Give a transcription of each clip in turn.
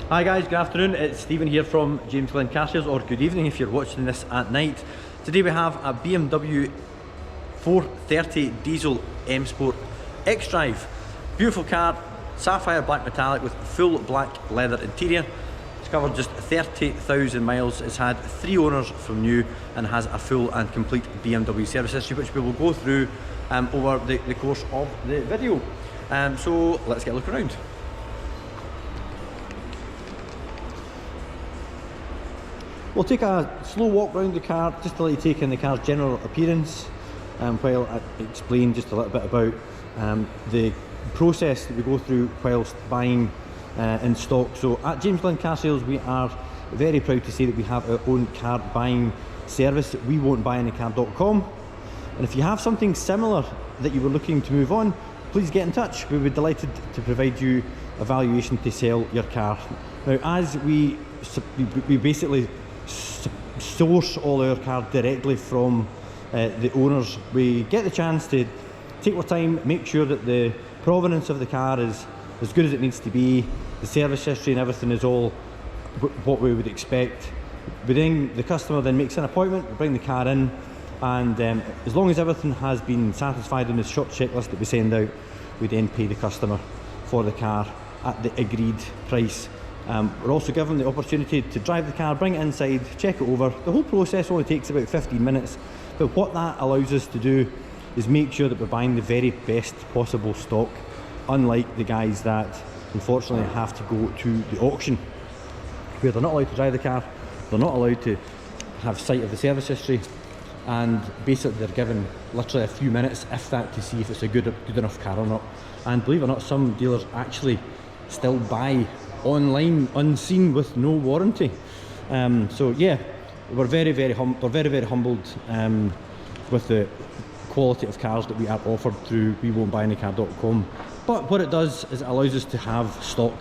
Hi guys, good afternoon. It's Stephen here from James Glen Car Sales, or good evening if you're watching this at night. Today we have a BMW 430 diesel M Sport xDrive. Beautiful car, sapphire black metallic with full black leather interior. It's covered just 30,000 miles. It's had 3 owners from new and has a full and complete BMW service history, which we will go through over the course of the video. So let's get a look around. We'll take a slow walk around the car just to let you take in the car's general appearance, while I explain just a little bit about the process that we go through whilst buying in stock. So at James Glen Car Sales we are very proud to say that we have our own car buying service, wewon'tbuyanycar.com, and if you have something similar that you were looking to move on, please get in touch. We would be delighted to provide you a valuation to sell your car. Now, as we basically source all our cars directly from the owners, we get the chance to take our time, make sure that the provenance of the car is as good as it needs to be, the service history and everything is all what we would expect. The customer then makes an appointment, we bring the car in, and as long as everything has been satisfied in the short checklist that we send out, we then pay the customer for the car at the agreed price. We're also given the opportunity to drive the car, bring it inside, check it over. The whole process only takes about 15 minutes, but what that allows us to do is make sure that we're buying the very best possible stock, unlike the guys that unfortunately have to go to the auction, where they're not allowed to drive the car, they're not allowed to have sight of the service history, and basically they're given literally a few minutes, if that, to see if it's a good enough car or not. And believe it or not, some dealers actually still buy online unseen with no warranty. So yeah, we're very humbled with the quality of cars that we are offered through wewon'tbuyanycar.com. But what it does is it allows us to have stock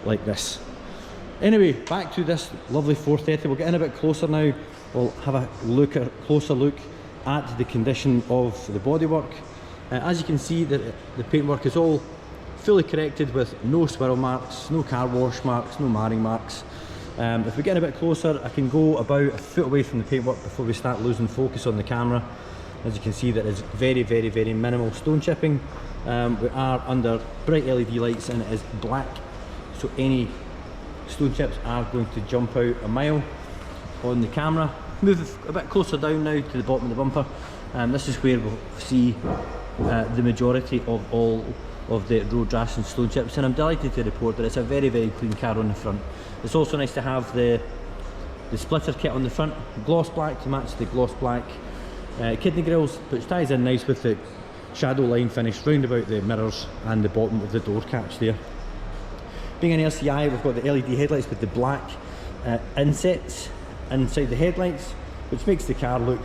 like this. Anyway, back to this lovely 430. We'll get in a bit closer now. We'll have a closer look at the condition of the bodywork. As you can see, the paintwork is all fully corrected with no swirl marks, no car wash marks, no marring marks. If we get a bit closer, I can go about a foot away from the paintwork before we start losing focus on the camera. As you can see, there is very minimal stone chipping. We are under bright LED lights and it is black, so any stone chips are going to jump out a mile on the camera. Move a bit closer down now to the bottom of the bumper. This is where we'll see the majority of all of the road rash and stone chips, and I'm delighted to report that it's a very clean car on the front. It's also nice to have the splitter kit on the front, gloss black to match the gloss black kidney grills, which ties in nice with the shadow line finish round about the mirrors and the bottom of the door caps there. Being an LCI, we've got the LED headlights with the black insets inside the headlights, which makes the car look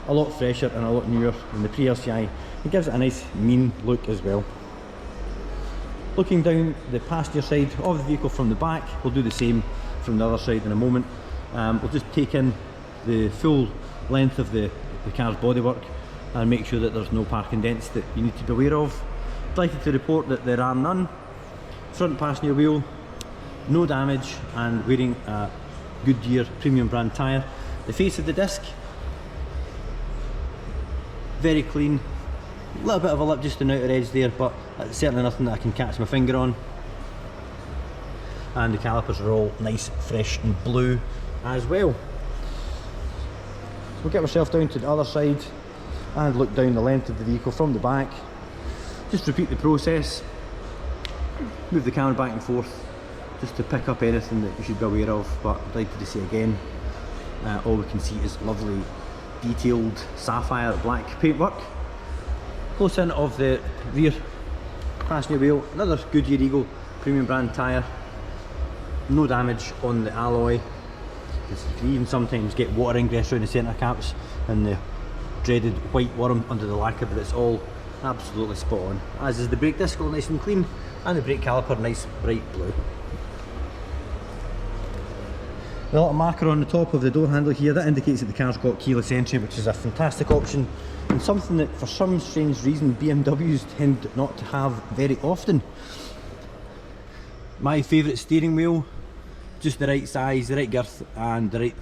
a lot fresher and a lot newer than the pre-LCI. It gives it a nice mean look as well. Looking down the passenger side of the vehicle from the back, we'll do the same from the other side in a moment. We'll just take in the full length of the car's bodywork and make sure that there's no parking dents that you need to be aware of. Delighted to report that there are none. Front passenger wheel, no damage, and wearing a Goodyear premium brand tyre. The face of the disc, very clean. A little bit of a lip just on the outer edge there, but it's certainly nothing that I can catch my finger on. And the calipers are all nice, fresh and blue as well. So we'll get ourselves down to the other side and look down the length of the vehicle from the back. Just repeat the process. Move the camera back and forth just to pick up anything that you should be aware of, but I'd like to say again, all we can see is lovely detailed sapphire black paintwork. Close in of the rear passenger wheel, another Goodyear Eagle premium brand tyre, no damage on the alloy. You can even sometimes get water ingress around the centre caps and the dreaded white worm under the lacquer, but it's all absolutely spot on. As is the brake disc, all nice and clean, and the brake caliper nice bright blue. The little marker on the top of the door handle here, that indicates that the car's got keyless entry, which is a fantastic option and something that for some strange reason BMWs tend not to have very often. My favourite steering wheel just the right size, the right girth and the right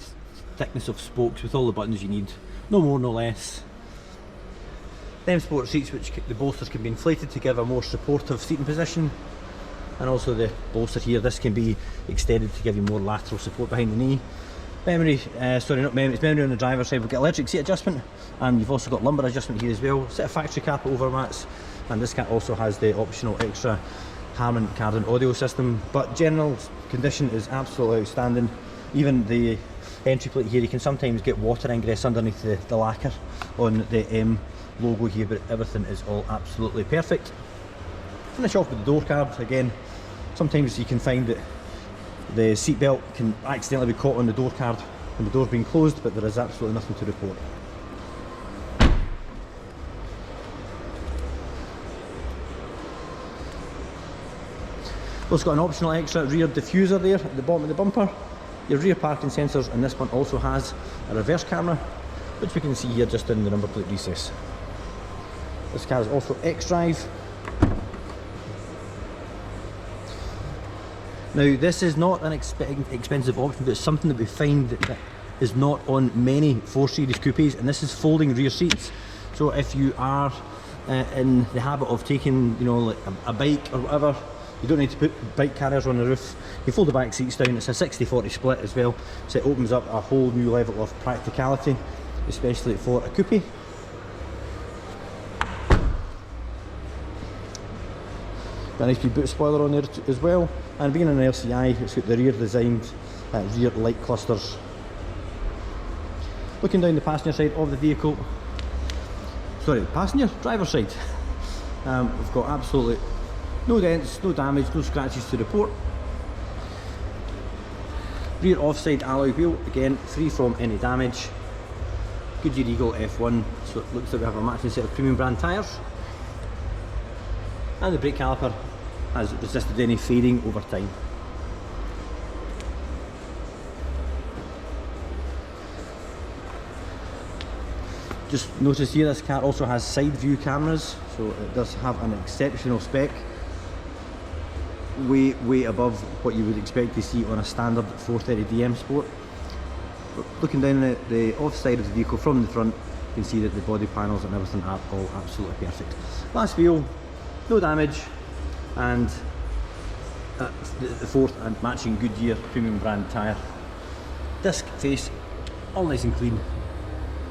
thickness of spokes with all the buttons you need, no more no less. Them sport seats, which the bolsters can be inflated to give a more supportive seating position, and also the bolster here, this can be extended to give you more lateral support behind the knee. Memory, sorry not memory, it's memory on the driver's side. We've got electric seat adjustment, and you've also got lumbar adjustment here as well. Set of factory carpet overmats, and this cat also has the optional extra Harman Kardon audio system, but general condition is absolutely outstanding. Even the entry plate here, you can sometimes get water ingress underneath the lacquer on the M logo here, but everything is all absolutely perfect. Finish off with the door card. Again, sometimes you can find that the seat belt can accidentally be caught on the door card when the door's been closed, but there is absolutely nothing to report. Also got an optional extra rear diffuser there at the bottom of the bumper. Your rear parking sensors, and this one also has a reverse camera, which we can see here just in the number plate recess. This car is also xDrive. Now this is not an expensive option, but it's something that we find that is not on many 4 Series coupes, and this is folding rear seats. So if you are in the habit of taking, you know, like a bike or whatever, you don't need to put bike carriers on the roof. You fold the back seats down. It's a 60-40 split as well, so it opens up a whole new level of practicality, especially for a coupe. Got a nice wee boot spoiler on there as well, and being an LCI, it's got the rear designed rear light clusters. Looking down the passenger side of the vehicle, sorry, passenger, driver's side, we've got absolutely no dents, no damage, no scratches to report. Rear offside alloy wheel, again free from any damage. Goodyear Eagle F1, so it looks like we have a matching set of premium brand tyres. And the brake caliper has resisted any fading over time. Just notice here, this car also has side view cameras, so it does have an exceptional spec. Way above what you would expect to see on a standard 430DM Sport. But looking down at the off side of the vehicle from the front, you can see that the body panels and everything are all absolutely perfect. Last wheel, no damage, and the fourth and matching Goodyear premium brand tyre. Disc face, all nice and clean,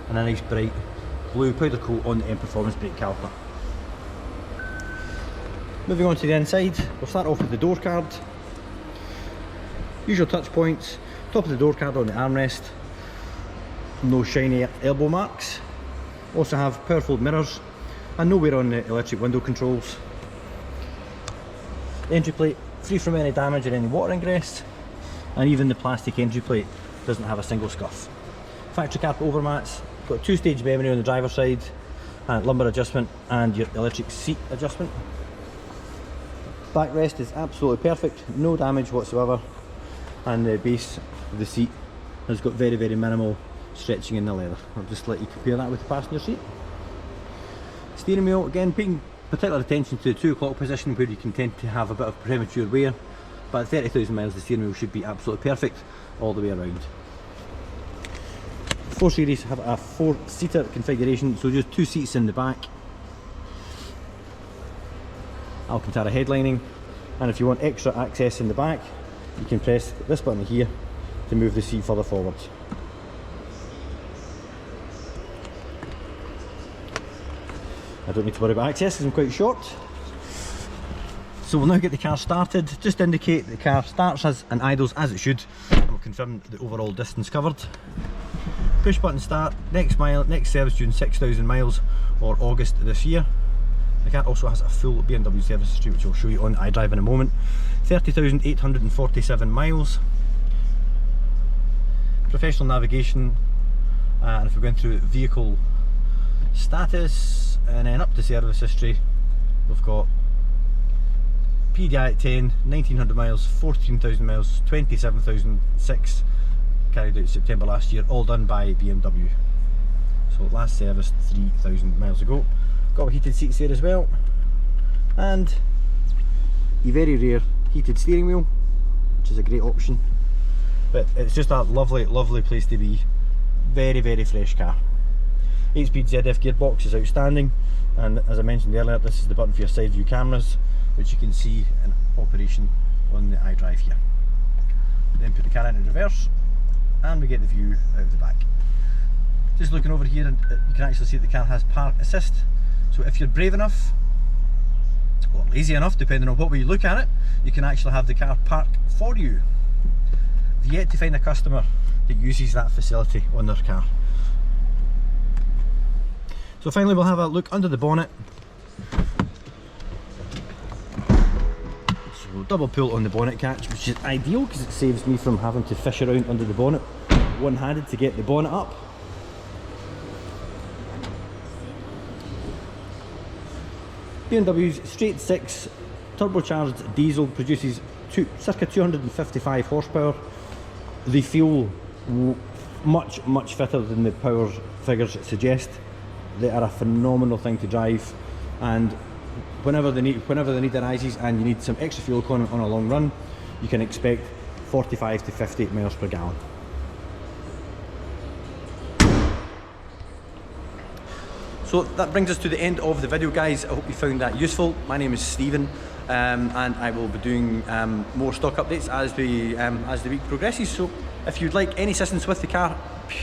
and a nice bright blue powder coat on the M Performance brake caliper. Moving on to the inside, we'll start off with the door card. Usual touch points, top of the door card on the armrest, no shiny elbow marks. Also have power fold mirrors, and nowhere on the electric window controls. The entry plate, free from any damage or any water ingress, and even the plastic entry plate doesn't have a single scuff. Factory carpet overmats, got 2-stage memory on the driver's side, and lumbar adjustment and your electric seat adjustment. Backrest is absolutely perfect, no damage whatsoever, and the base of the seat has got very minimal stretching in the leather. I'll just let you compare that with the passenger seat. Steering wheel, again paying particular attention to the 2 o'clock position where you can tend to have a bit of premature wear, but at 30,000 miles the steering wheel should be absolutely perfect all the way around. 4 Series have a 4-seater configuration, so just 2 seats in the back. Alcantara headlining, and if you want extra access in the back, you can press this button here to move the seat further forward. I don't need to worry about access because I'm quite short. So we'll now get the car started. Just to indicate the car starts and idles as it should, and we'll confirm the overall distance covered. Push button start, next service due in 6,000 miles or August this year. The car also has a full BMW service history, which I'll show you on iDrive in a moment. 30,847 miles. Professional navigation, and if we're going through vehicle status, and then up to service history, we've got PDI at 10, 1,900 miles, 14,000 miles, 27,006 carried out September last year, all done by BMW. So last service 3,000 miles ago. Got heated seats there as well, and a very rare heated steering wheel, which is a great option. but it's just a lovely, lovely place to be. Very, very fresh car. 8-speed ZF gearbox is outstanding, and as I mentioned earlier, this is the button for your side view cameras, which you can see in operation on the xDrive here. Then put the car into reverse, and we get the view out of the back. Just looking over here, and you can actually see the car has park assist. So if you're brave enough, or lazy enough, depending on what way you look at it, you can actually have the car park for you. I've yet to find a customer that uses that facility on their car. So finally, we'll have a look under the bonnet. So double pull on the bonnet catch, which is ideal because it saves me from having to fish around under the bonnet one-handed to get the bonnet up. BMW's straight 6 turbocharged diesel produces circa 255 horsepower. They feel much fitter than the power figures suggest. They are a phenomenal thing to drive, and whenever the need arises and you need some extra fuel economy on a long run, you can expect 45 to 50 miles per gallon. So that brings us to the end of the video, guys. I hope you found that useful. My name is Stephen, and I will be doing more stock updates as the week progresses. So if you'd like any assistance with the car,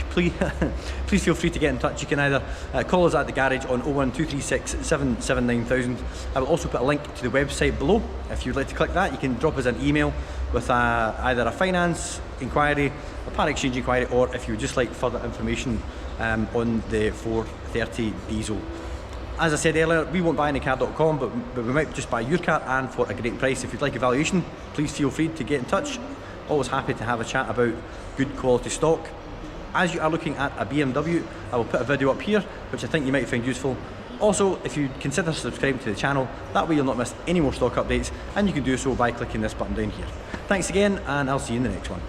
please feel free to get in touch. You can either call us at the garage on 01236 779 9000. I will also put a link to the website below. If you'd like to click that, you can drop us an email with either a finance inquiry, a part exchange inquiry, or if you would just like further information on the 430 diesel. As I said earlier, we won't buy any car.com, but we might just buy your car, and for a great price. If you'd like a valuation, please feel free to get in touch. Always happy to have a chat about good quality stock. As you are looking at a BMW, I will put a video up here which I think you might find useful. Also, if you consider subscribing to the channel, that way you'll not miss any more stock updates, and you can do so by clicking this button down here. Thanks again, and I'll see you in the next one.